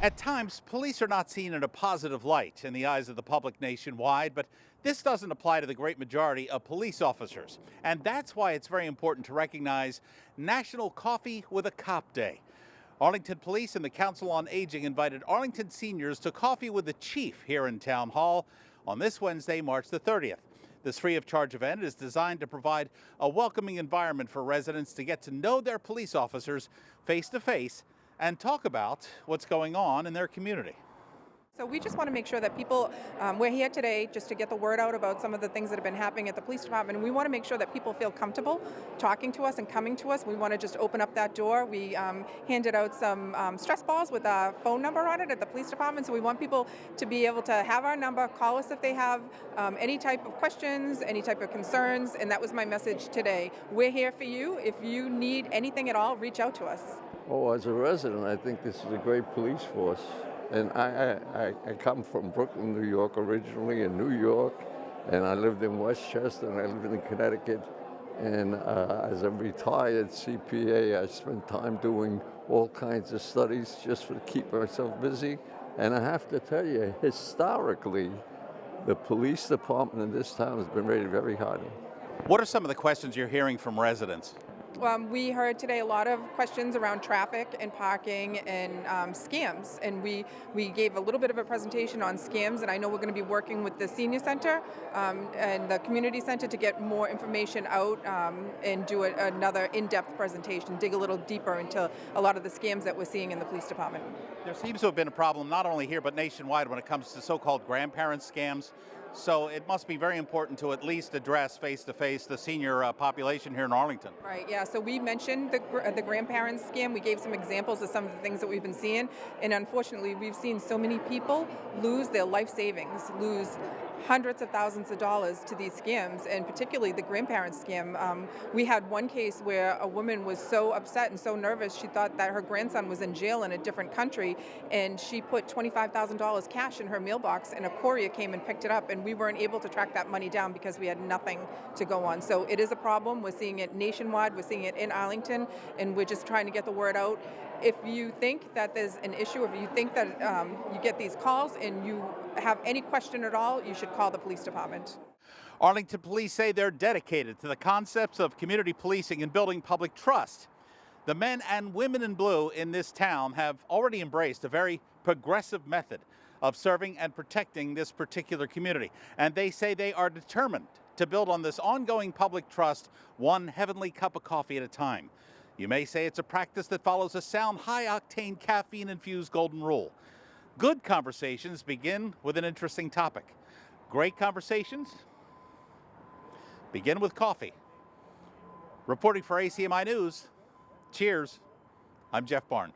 At times, police are not seen in a positive light in the eyes of the public nationwide, but this doesn't apply to the great majority of police officers. And that's why it's very important to recognize National Coffee with a Cop Day. Arlington Police and the Council on Aging invited Arlington seniors to coffee with the chief here in Town Hall on this Wednesday, March the 30th. This free of charge event is designed to provide a welcoming environment for residents to get to know their police officers face to face and talk about what's going on in their community. So we just want to make sure that people, we're here today just to get the word out about some of the things that have been happening at the police department. And we want to make sure that people feel comfortable talking to us and coming to us. We want to just open up that door. We handed out some stress balls with a phone number on it at the police department. So we want people to be able to have our number, call us if they have any type of questions, any type of concerns. And that was my message today. We're here for you. If you need anything at all, reach out to us. Oh, as a resident, I think this is a great police force. And I come from Brooklyn, New York originally, in New York, and I lived in Westchester, and I lived in Connecticut. And as a retired CPA, I spent time doing all kinds of studies just to keep myself busy. And I have to tell you, historically, the police department in this town has been rated very highly. What are some of the questions you're hearing from residents? We heard today a lot of questions around traffic and parking and scams, and we gave a little bit of a presentation on scams, and I know we're going to be working with the senior center and the community center to get more information out and do another in-depth presentation, dig a little deeper into a lot of the scams that we're seeing in the police department. There seems to have been a problem not only here but nationwide when it comes to so-called grandparent scams. So it must be very important to at least address face-to-face the senior population here in Arlington. Right, yeah, so we mentioned the grandparents scam. We gave some examples of some of the things that we've been seeing. And unfortunately, we've seen so many people lose their life savings, lose hundreds of thousands of dollars to these scams, and particularly the grandparents scam. We had one case where a woman was so upset and so nervous, she thought that her grandson was in jail in a different country, and she put $25,000 cash in her mailbox, and a courier came and picked it up, and we weren't able to track that money down because we had nothing to go on. So it is a problem. We're seeing it nationwide. We're seeing it in Arlington, and we're just trying to get the word out. If you think that there's an issue, if you think that you get these calls and you have any question at all, you should call the police department. Arlington police say they're dedicated to the concepts of community policing and building public trust. The men and women in blue in this town have already embraced a very progressive method of serving and protecting this particular community. And they say they are determined to build on this ongoing public trust, one heavenly cup of coffee at a time. You may say it's a practice that follows a sound, high-octane, caffeine-infused golden rule. Good conversations begin with an interesting topic. Great conversations begin with coffee. Reporting for ACMi News, cheers, I'm Jeff Barnes.